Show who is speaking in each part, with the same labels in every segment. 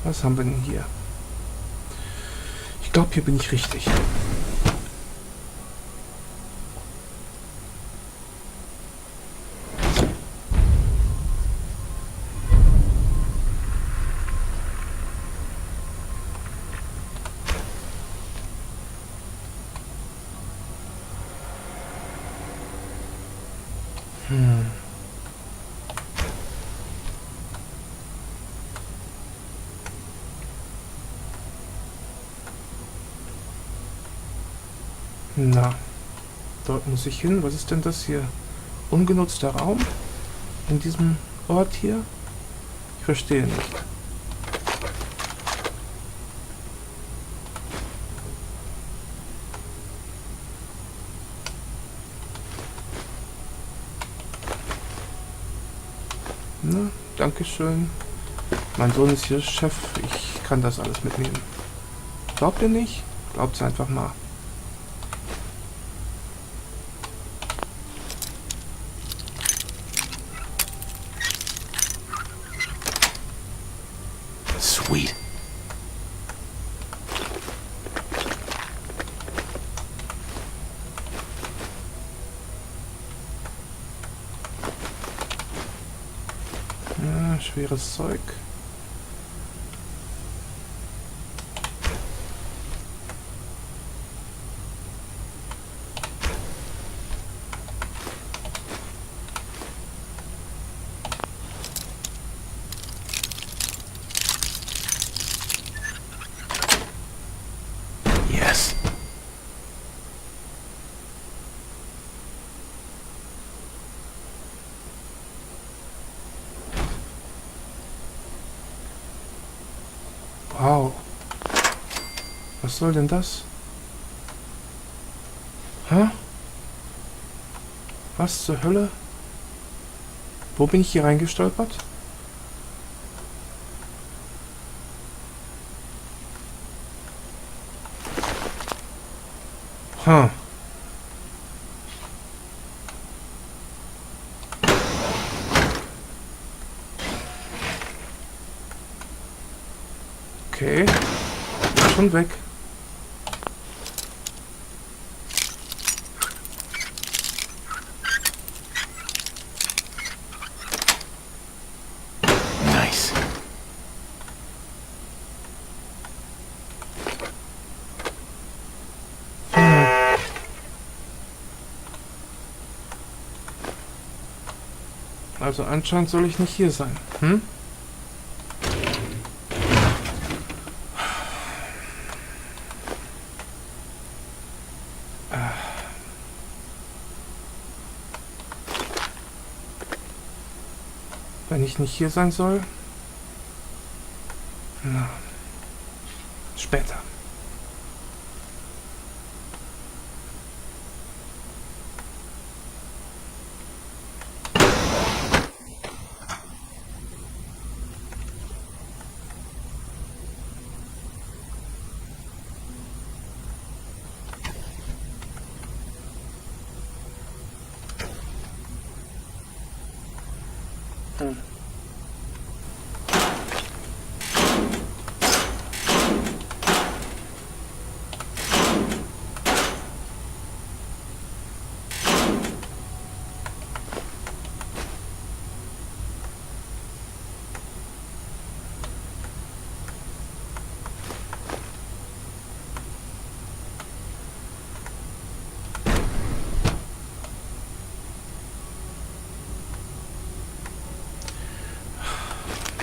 Speaker 1: Was haben wir denn hier? Ich glaube, hier bin ich richtig. Na, dort muss ich hin. Was ist denn das hier? Ungenutzter Raum? In diesem Ort hier? Ich verstehe nicht. Na, dankeschön. Mein Sohn ist hier Chef. Ich kann das alles mitnehmen. Glaubt ihr nicht? Glaubt's einfach mal.
Speaker 2: Sweet.
Speaker 1: Ja, schweres Zeug.
Speaker 2: Yes.
Speaker 1: Wow. Was soll denn das? Hä? Was zur Hölle? Wo bin ich hier reingestolpert? Huh. Okay. Schon weg.
Speaker 2: Nice.
Speaker 1: Also anscheinend soll ich nicht hier sein. Hm? Wenn ich nicht hier sein soll? Na, später.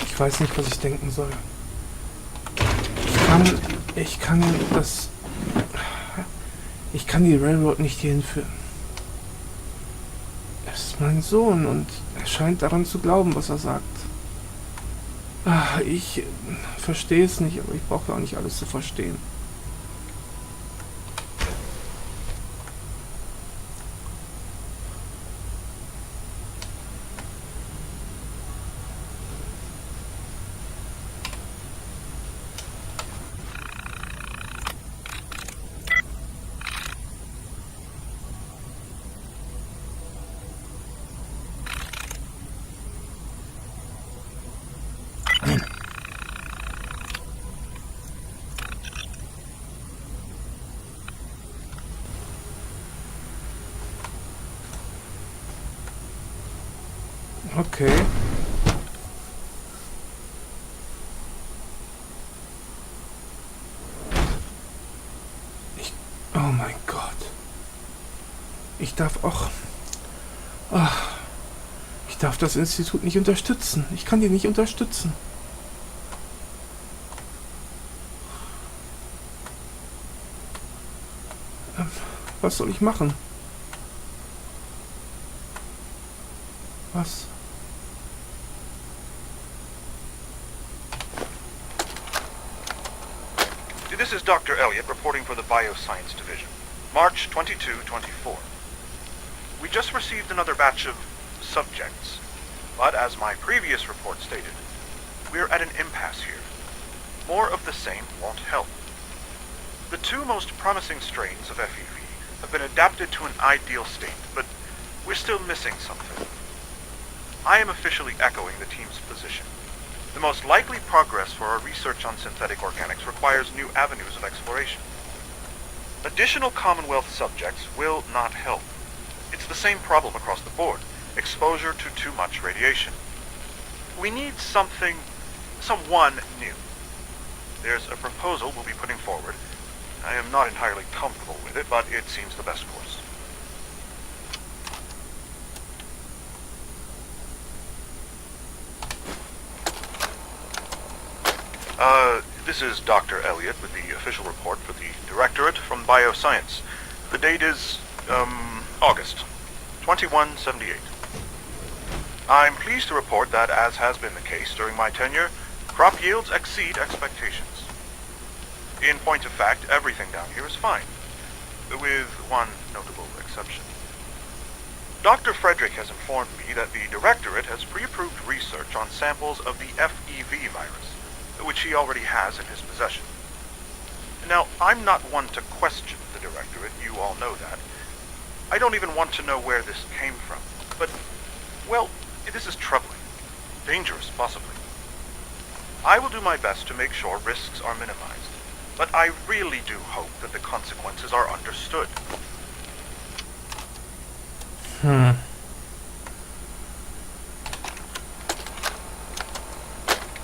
Speaker 1: Ich weiß nicht, was ich denken soll. Ich kann die Railroad nicht hier hinführen. Er ist mein Sohn und er scheint daran zu glauben, was er sagt. Ich verstehe es nicht, aber ich brauche auch nicht alles zu verstehen. Okay. Oh mein Gott. Ich darf auch... Ach, ich darf das Institut nicht unterstützen. Ich kann die nicht unterstützen. Was soll ich machen? Was?
Speaker 2: This is Dr. Elliott reporting for the Bioscience Division. March 22-24. We just received another batch of subjects, but as my previous report stated, we're at an impasse here. More of the same won't help. The two most promising strains of FEV have been adapted to an ideal state, but we're still missing something. I am officially echoing the team's position. The most likely progress for our research on synthetic organics requires new avenues of exploration. Additional Commonwealth subjects will not help. It's the same problem across the board, exposure to too much radiation. We need someone new. There's a proposal we'll be putting forward. I am not entirely comfortable with it, but it seems the best course. This is Dr. Elliott with the official report for the Directorate from Bioscience. The date is, August 2178. I'm pleased to report that, as has been the case during my tenure, crop yields exceed expectations. In point of fact, everything down here is fine, with one notable exception. Dr. Frederick has informed me that the Directorate has pre-approved research on samples of the FEV virus, which he already has in his possession. Now, I'm not one to question the Directorate, you all know that. I don't even want to know where this came from, but, well, this is troubling. Dangerous, possibly. I will do my best to make sure risks are minimized, but I really do hope that the consequences are understood.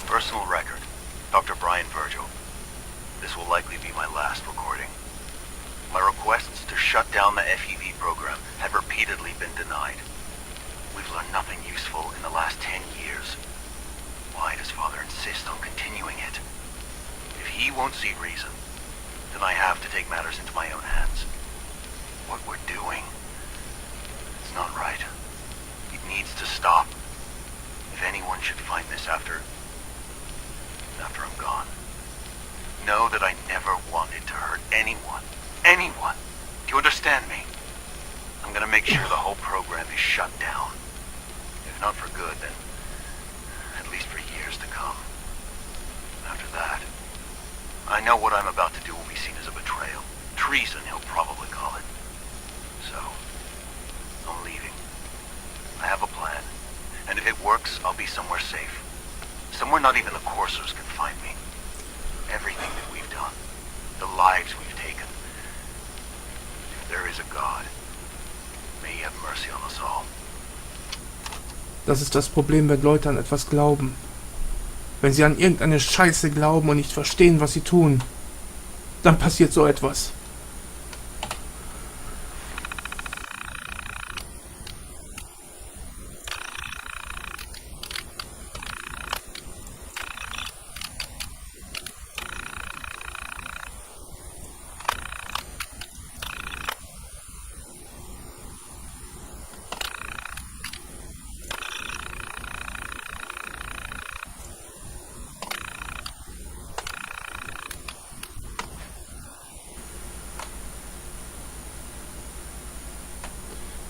Speaker 3: Personal record. Dr. Brian Virgil. This will likely be my last recording. My requests to shut down the FEV program have repeatedly been denied. We've learned nothing useful in the last 10 years. Why does Father insist on continuing it? If he won't see reason, then I have to take matters into my own hands. What we're doing, it's not right. It needs to stop. If anyone should find this after I'm gone, know that I never wanted to hurt anyone. Anyone. Do you understand me? I'm gonna make sure the whole program is shut down. If not for good, then at least for years to come. After that, I know what I'm about to do will be seen as a betrayal. Treason, he'll probably call it. So, I'm leaving. I have a plan, and if it works, I'll be somewhere safe. Somewhere not even the coursers can find me. Everything that we've done, the lives we've taken. If there is a God, may he have mercy on us all.
Speaker 1: Das ist das Problem, wenn Leute an etwas glauben. Wenn sie an irgendeine Scheiße glauben und nicht verstehen, was sie tun, dann passiert so etwas.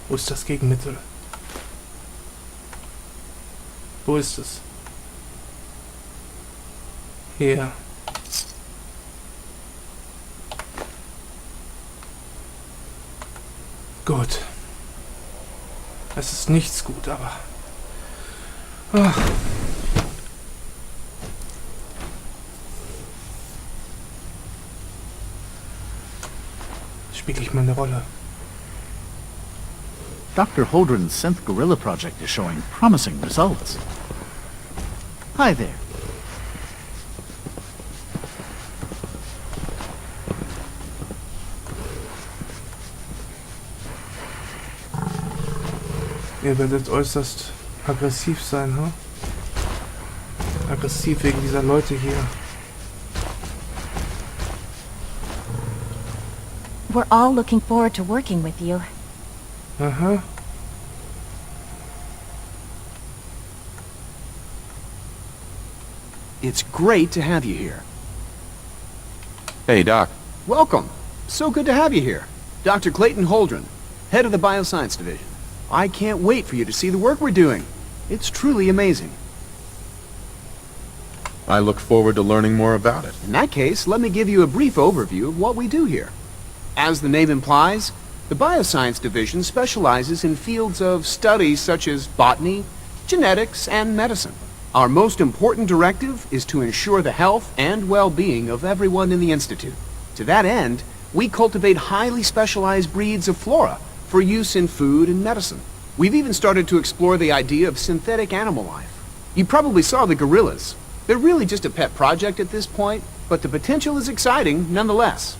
Speaker 1: Wo ist das Gegenmittel? Wo ist es? Hier. Gut. Es ist nichts gut, aber... Ach. Spiele ich meine Rolle.
Speaker 4: Dr. Holdren's synth gorilla project is showing promising results. Hi there.
Speaker 1: Ihr werdet äußerst aggressiv sein, hm? Aggressiv wegen dieser Leute hier.
Speaker 5: We're all looking forward to working with you.
Speaker 1: Aha.
Speaker 6: It's great to have you here.
Speaker 7: Hey, Doc.
Speaker 6: Welcome. So good to have you here. Dr. Clayton Holdren, head of the Bioscience Division. I can't wait for you to see the work we're doing. It's truly amazing.
Speaker 7: I look forward to learning more about it.
Speaker 6: In that case, let me give you a brief overview of what we do here. As the name implies, the Bioscience Division specializes in fields of studies such as botany, genetics, and medicine. Our most important directive is to ensure the health and well-being of everyone in the Institute. To that end, we cultivate highly specialized breeds of flora for use in food and medicine. We've even started to explore the idea of synthetic animal life. You probably saw the gorillas. They're really just a pet project at this point, but the potential is exciting nonetheless.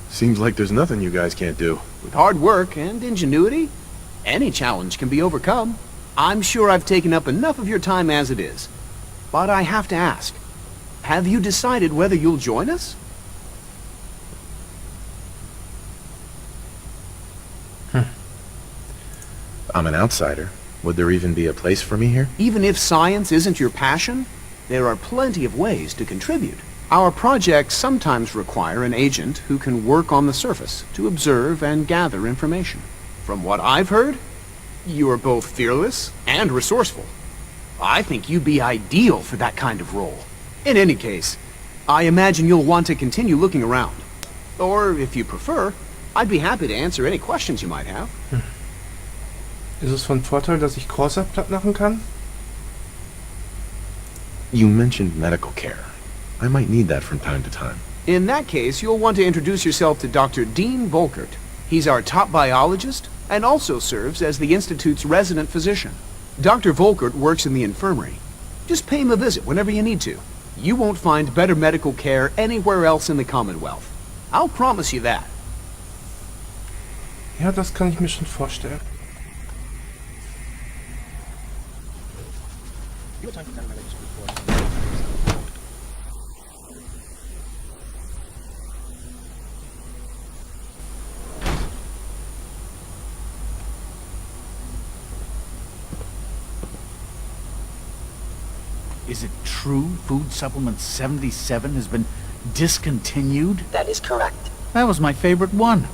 Speaker 7: Seems like there's nothing you guys can't do.
Speaker 6: With hard work and ingenuity, any challenge can be overcome. I'm sure I've taken up enough of your time as it is. But I have to ask, have you decided whether you'll join us?
Speaker 7: I'm an outsider. Would there even be a place for me here?
Speaker 6: Even if science isn't your passion, there are plenty of ways to contribute. Our projects sometimes require an agent who can work on the surface to observe and gather information. From what I've heard, you are both fearless and resourceful. I think you'd be ideal for that kind of role. In any case, I imagine you'll want to continue looking around. Or, if you prefer, I'd be happy to answer any questions you might have.
Speaker 1: Ist es von Vorteil, dass ich Corsa platt machen kann?
Speaker 7: You mentioned medical care. I might need that from time to time.
Speaker 6: In that case, you'll want to introduce yourself to Dr. Dean Volkert. He's our top biologist and also serves as the Institute's resident physician. Dr. Volkert works in the infirmary. Just pay him a visit whenever you need to. You won't find better medical care anywhere else in the Commonwealth. I'll promise you that.
Speaker 1: Ja, das kann ich mir schon vorstellen.
Speaker 4: Is it true Food Supplement 77 has been discontinued?
Speaker 8: That is correct.
Speaker 4: That was my favorite one.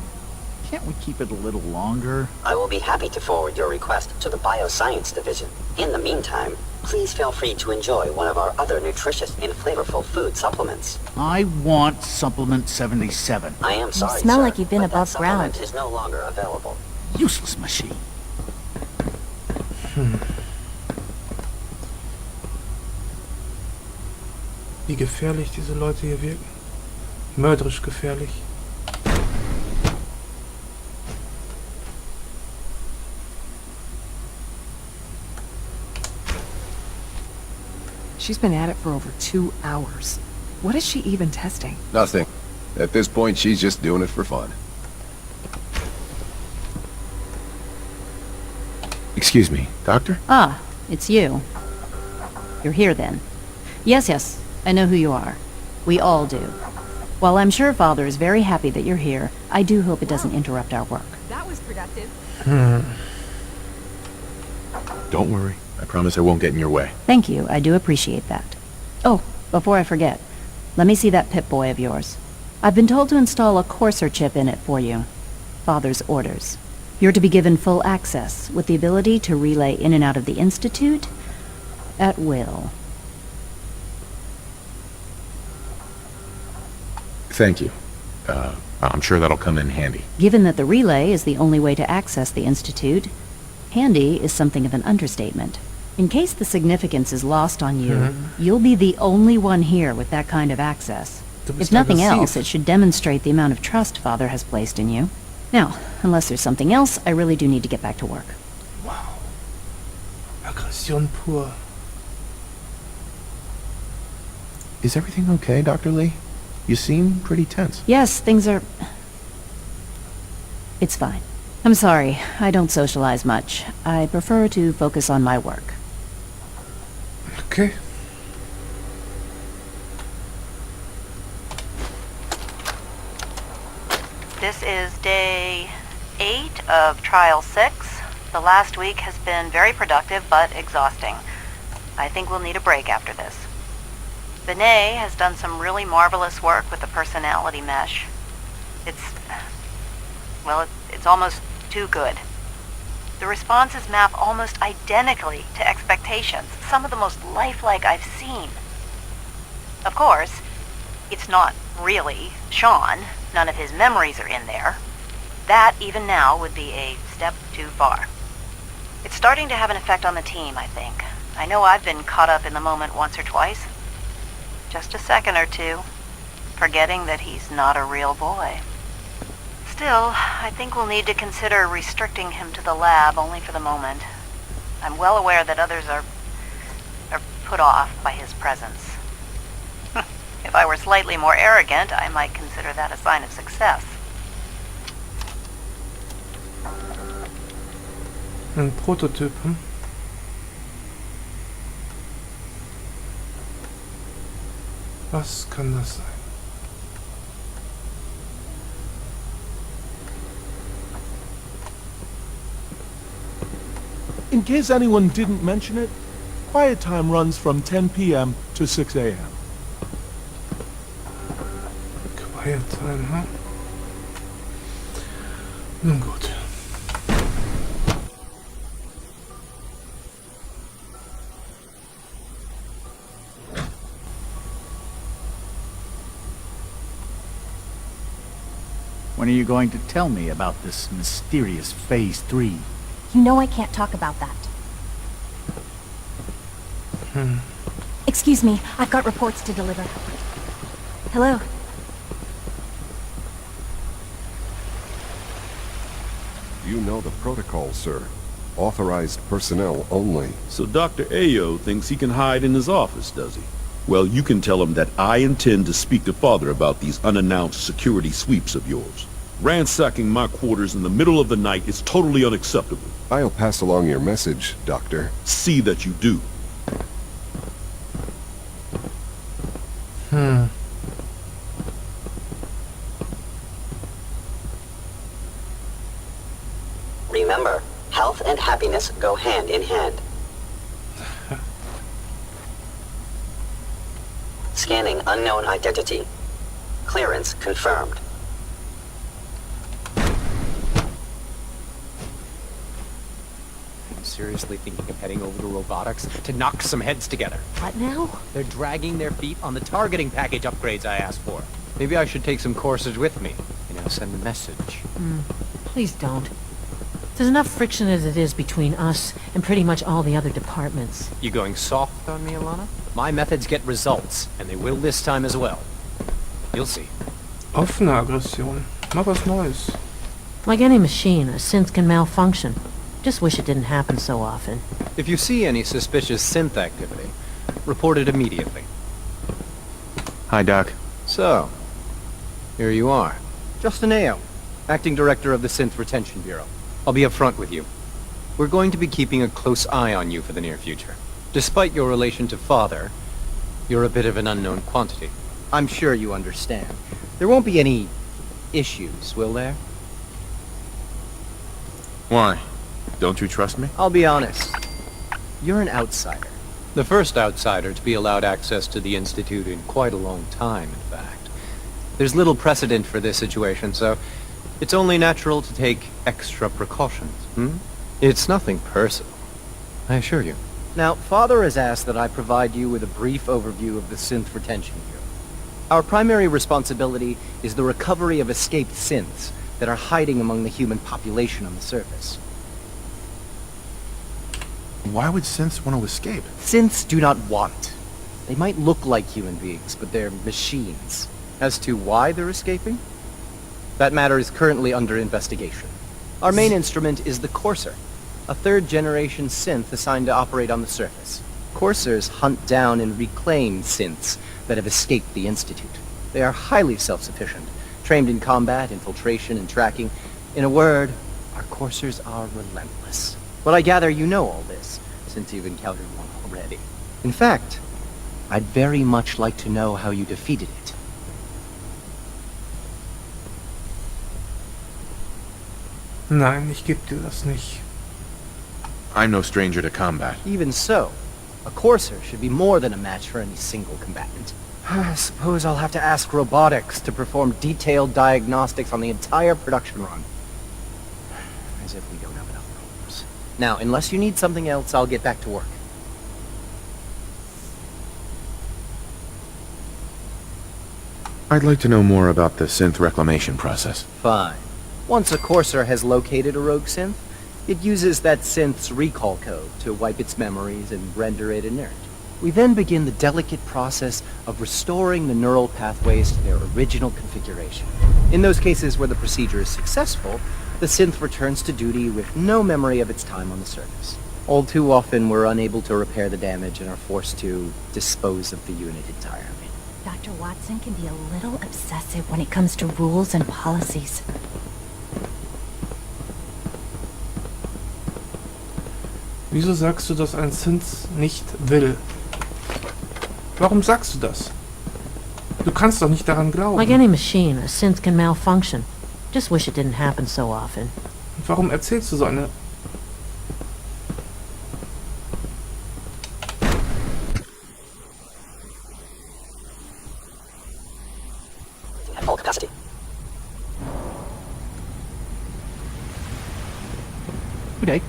Speaker 4: Can't we keep it a little longer?
Speaker 8: I will be happy to forward your request to the Bioscience Division. In the meantime, please feel free to enjoy one of our other nutritious and flavorful food supplements.
Speaker 4: I want Supplement 77.
Speaker 8: I am sorry,
Speaker 5: smell
Speaker 8: sir,
Speaker 5: like you've been
Speaker 8: but that
Speaker 5: above ground.
Speaker 8: supplement is no longer available.
Speaker 4: Useless machine.
Speaker 1: Wie gefährlich diese Leute hier wirken. Mörderisch gefährlich.
Speaker 9: She's been at it for over 2 hours. What is she even testing?
Speaker 10: Nothing. At this point, she's just doing it for fun.
Speaker 7: Excuse me, Doctor?
Speaker 11: Ah, it's you. You're here then. Yes, I know who you are. We all do. While I'm sure Father is very happy that you're here, I do hope it doesn't interrupt our work.
Speaker 9: That was productive.
Speaker 7: Don't worry. I promise I won't get in your way.
Speaker 11: Thank you, I do appreciate that. Oh, before I forget, let me see that Pip-Boy of yours. I've been told to install a courser chip in it for you. Father's orders. You're to be given full access, with the ability to relay in and out of the Institute at will.
Speaker 7: Thank you. I'm sure that'll come in handy.
Speaker 11: Given that the relay is the only way to access the Institute, handy is something of an understatement. In case the significance is lost on you, you'll be the only one here with that kind of access.
Speaker 1: Du bist
Speaker 11: If nothing
Speaker 1: aggressiv.
Speaker 11: else, it should demonstrate the amount of trust Father has placed in you. Now, unless there's something else, I really do need to get back to work.
Speaker 1: Wow. Aggression pur.
Speaker 7: Is everything okay, Dr. Lee? You seem pretty tense.
Speaker 11: Yes, things are... It's fine. I'm sorry, I don't socialize much. I prefer to focus on my work.
Speaker 1: Okay.
Speaker 11: This is day 8 of Trial 6. The last week has been very productive but exhausting. I think we'll need a break after this. Benet has done some really marvelous work with the personality mesh. It's almost too good. The responses map almost identically to expectations, some of the most lifelike I've seen. Of course, it's not really Sean. None of his memories are in there. That, even now, would be a step too far. It's starting to have an effect on the team, I think. I know I've been caught up in the moment once or twice. Just a second or two, forgetting that he's not a real boy. Still, I think we'll need to consider restricting him to the lab only for the moment. I'm well aware that others are put off by his presence. If I were slightly more arrogant, I might consider that a sign of success.
Speaker 1: Ein Prototyp, hm? Was kann das sein?
Speaker 12: In case anyone didn't mention it, quiet time runs from 10 p.m. to 6 a.m.
Speaker 1: Quiet time, huh? Nun gut.
Speaker 4: When are you going to tell me about this mysterious Phase 3?
Speaker 5: You know I can't talk about that. Excuse me, I've got reports to deliver. Hello.
Speaker 10: You know the protocol, sir. Authorized personnel only.
Speaker 13: So Dr. Ayo thinks he can hide in his office, does he? Well, you can tell him that I intend to speak to Father about these unannounced security sweeps of yours. Ransacking my quarters in the middle of the night is totally unacceptable.
Speaker 10: I'll pass along your message, Doctor.
Speaker 13: See that you do.
Speaker 8: Remember, health and happiness go hand in hand. Scanning unknown identity. Clearance confirmed.
Speaker 14: I'm seriously thinking of heading over to robotics to knock some heads together.
Speaker 5: What now?
Speaker 14: They're dragging their feet on the targeting package upgrades I asked for. Maybe I should take some courses with me. Send a message.
Speaker 15: Please don't. There's enough friction as it is between us and pretty much all the other departments.
Speaker 14: You going soft on me, Alana? My methods get results, and they will this time as well. You'll see.
Speaker 1: Offene Aggression. Mal was Neues.
Speaker 15: Like any machine, a synth can malfunction. Just wish it didn't happen so often.
Speaker 14: If you see any suspicious synth activity, report it immediately.
Speaker 7: Hi, Doc.
Speaker 14: So, here you are. Justin Ayo, Acting Director of the Synth Retention Bureau. I'll be upfront with you. We're going to be keeping a close eye on you for the near future. Despite your relation to Father, you're a bit of an unknown quantity. I'm sure you understand. There won't be any issues, will there?
Speaker 7: Why? Don't you trust me?
Speaker 14: I'll be honest. You're an outsider. The first outsider to be allowed access to the Institute in quite a long time, in fact. There's little precedent for this situation, so it's only natural to take extra precautions. It's nothing personal, I assure you. Now, Father has asked that I provide you with a brief overview of the Synth Retention Bureau. Our primary responsibility is the recovery of escaped synths that are hiding among the human population on the surface.
Speaker 7: Why would synths want to escape?
Speaker 14: Synths do not want. They might look like human beings, but they're machines. As to why they're escaping? That matter is currently under investigation. Our main instrument is the Courser, a third-generation synth assigned to operate on the surface. Coursers hunt down and reclaim synths that have escaped the Institute. They are highly self-sufficient, trained in combat, infiltration, and tracking. In a word, our Coursers are relentless. Well, I gather you know all this, since you've encountered one already. In fact, I'd very much like to know how you defeated it.
Speaker 1: Nein, ich geb dir das nicht.
Speaker 7: I'm no stranger to combat.
Speaker 14: Even so, a Courser should be more than a match for any single combatant. I suppose I'll have to ask robotics to perform detailed diagnostics on the entire production run. As if we don't have enough problems. Now, unless you need something else, I'll get back to work.
Speaker 7: I'd like to know more about the synth reclamation process.
Speaker 14: Fine. Once a Courser has located a rogue synth, it uses that synth's recall code to wipe its memories and render it inert. We then begin the delicate process of restoring the neural pathways to their original configuration. In those cases where the procedure is successful, the synth returns to duty with no memory of its time on the surface. All too often, we're unable to repair the damage and are forced to dispose of the unit entirely.
Speaker 5: Dr. Watson can be a little obsessive when it comes to rules and policies.
Speaker 1: Wieso sagst du, dass ein Synth nicht will? Warum sagst du das? Du kannst doch nicht daran glauben.
Speaker 15: Like any machine, a synth can malfunction. Just wish it didn't happen so often.
Speaker 1: Und warum erzählst du so eine...
Speaker 8: At full capacity.
Speaker 6: Good day.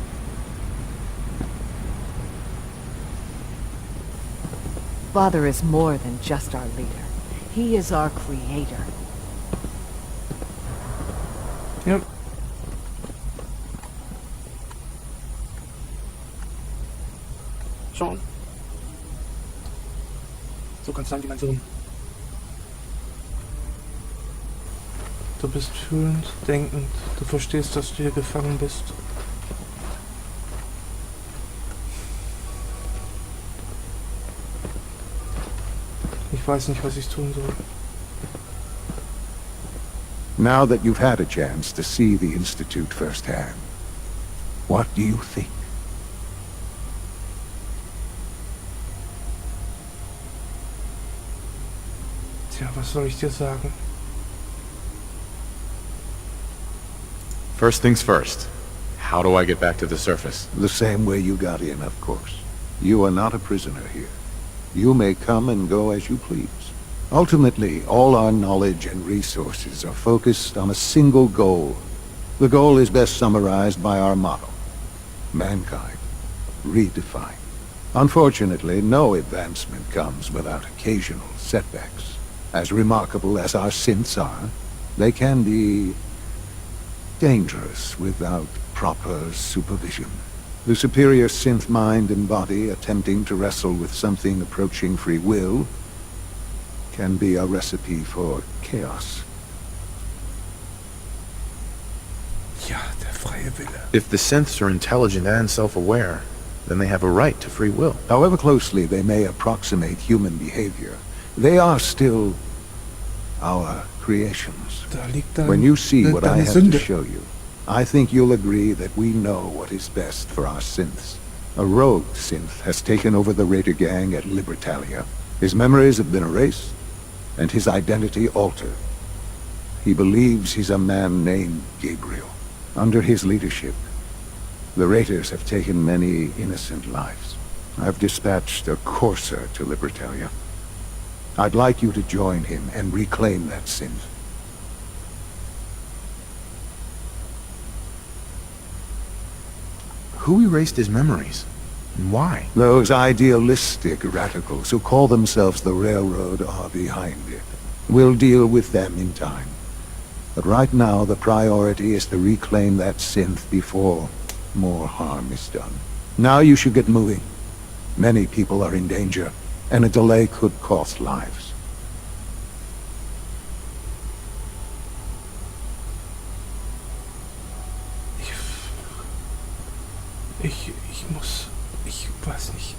Speaker 9: Father is more than just our leader. He is our creator.
Speaker 1: Ja. Schon. So kannst du sein wie mein Sohn. Du bist fühlend, denkend. Du verstehst, dass du hier gefangen bist. Ich weiß nicht, was ich tun soll.
Speaker 16: Now that you've had a chance to see the Institute firsthand, what do you think?
Speaker 1: Tja, was soll ich dir sagen?
Speaker 7: First things first. How do I get back to the surface?
Speaker 16: The same way you got in, of course. You are not a prisoner here. You may come and go as you please. Ultimately, all our knowledge and resources are focused on a single goal. The goal is best summarized by our motto: mankind, redefined. Unfortunately, no advancement comes without occasional setbacks. As remarkable as our synths are, they can be dangerous without proper supervision. The superior synth mind and body attempting to wrestle with something approaching free will can be a recipe for chaos.
Speaker 1: Ja, der freie Wille.
Speaker 7: If the synths are intelligent and self-aware, then they have a right to free will.
Speaker 16: However closely they may approximate human behavior, they are still our creations.
Speaker 1: Da liegt dann
Speaker 16: When you see what I
Speaker 1: deine
Speaker 16: have
Speaker 1: Sünde.
Speaker 16: to show you, I think you'll agree that we know what is best for our synths. A rogue synth has taken over the Raider gang at Libertalia. His memories have been erased, and his identity altered. He believes he's a man named Gabriel. Under his leadership, the Raiders have taken many innocent lives. I've dispatched a Courser to Libertalia. I'd like you to join him and reclaim that synth.
Speaker 7: Who erased his memories? And why?
Speaker 16: Those idealistic radicals who call themselves the Railroad are behind it. We'll deal with them in time. But right now, the priority is to reclaim that synth before more harm is done. Now you should get moving. Many people are in danger, and a delay could cost lives.
Speaker 1: Ich weiß nicht.